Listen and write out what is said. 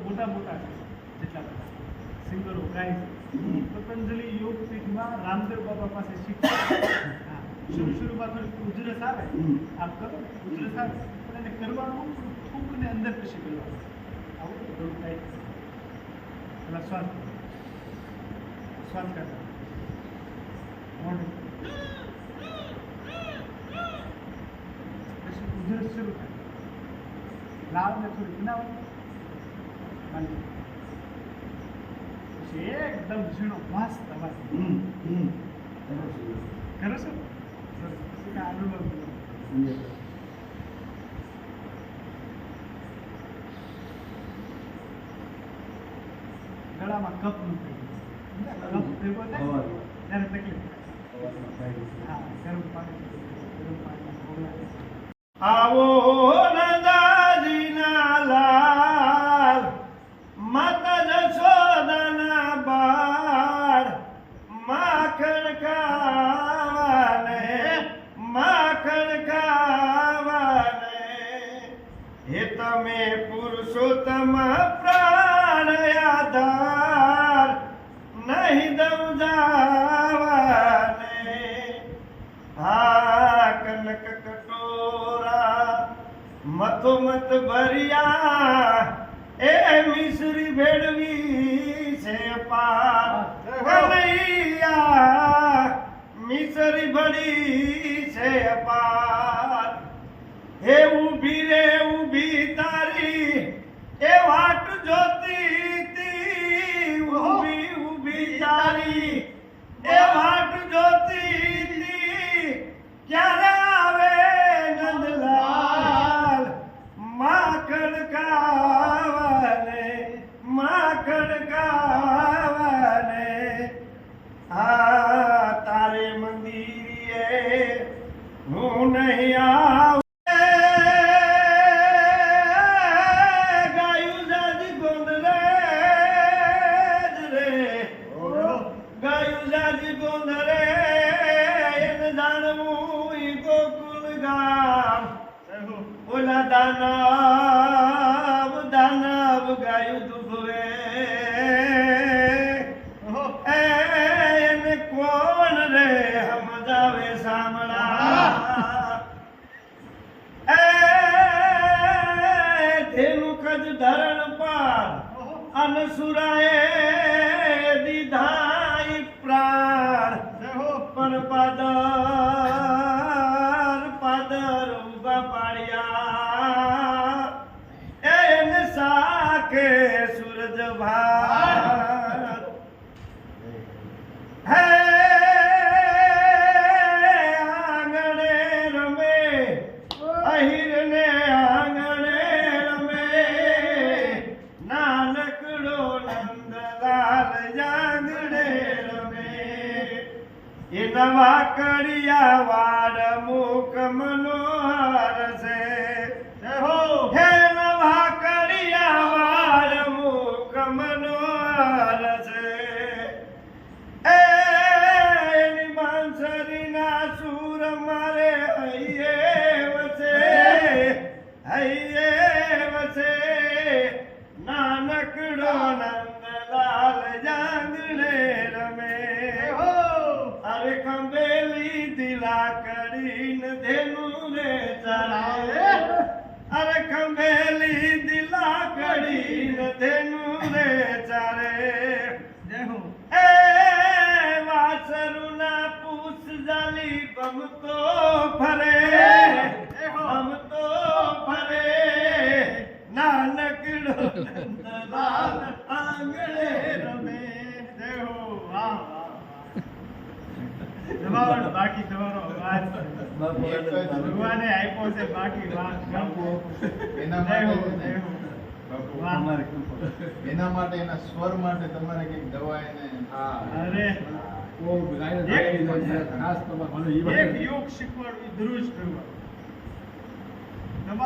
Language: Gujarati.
મોટા મોટા છે જેટલા બધા સિંગરો ગાય છે પતંજલિ યોગ પીઠમાં રામદેવ બાબા પાસે શીખ્યા શરૂમાં થોડી ઉજરસ આવે આપ કરો ઉજરસ આવે પણ એને કરવાનું ફૂંકને અંદર પછી કરવાનું આવું થોડું થાય પેલા શ્વાસ કરતા મોઢું પછી ઉજરસ શરૂ થાય લાવને થોડી બનાવો પછી એકદમ ઝીણો મસ્ત અવાજ કરો છો ગળામાં કપ નું ભેગો થાય ત્યારે તકલીફ હા ગરમ પાણી આવો નદાજીના લાલ માતા જશોદાના બાળ માખણ ખાવાને હે તમે પુરુષોત્તમ પ્રાણ આધાર નહીં દઉં જાવાને હા કનક કટોરા મથોમત ભર્યા એ મિશ્રી ભેળવી છે પાર કનૈયા મિશ્રી ભળી છે પાર હે ઊભી તારી એ વાટ જોતી તી ઊભી તારી એ વાટ જોતી તી ક્યારે આવે નંદલાલ માખણ ખાવાને આ તારે મંદિરે હું નહીં આવ ગાયું જાજી ગોંદરે એને જાણવું ઈ ગોકુલ ગામ ઓલા દાનવ ગાયું દુભવે એને કોણ રે સમજાવે સાંભળા તેનું કજ ધરણ પાર અનસુરાએ દીધા પ્રાણ પણ પાદર ઉભા પાડ્યા એને સાકે સૂરજ ભાર હે આંગણે રમે અહિરને આંગણે રમે નાનકડો નંદલાલ જાંગણે રમે એ નવા કડિયા વાડ મુખ મનોહર છે હે નવા કડિયા વાડ મુખ મનોહર છે એની માનસરીના સુર મારે હૈયે વસે નાનકડો નંદલાલ જાંગણે રમે અરે ખંભેલી દિલા કરીને ધેનું રે ચાલે અરે ખંભેલી દિલા કરીને ધેનું રે ચાલે એ વાસરુના પૂછ જાલી બમતો ફરે નાનકડો નંદલાલ આંગણે રમે બાકી તમારો અવાજ ભગવાને આપ્યો છે બાકી એના માટે એના સ્વર માટે તમારે કઈક દવા એને અરે ખાસ તમારે એક યોગ શીખવાડવું ધ્રુજ કરવાનું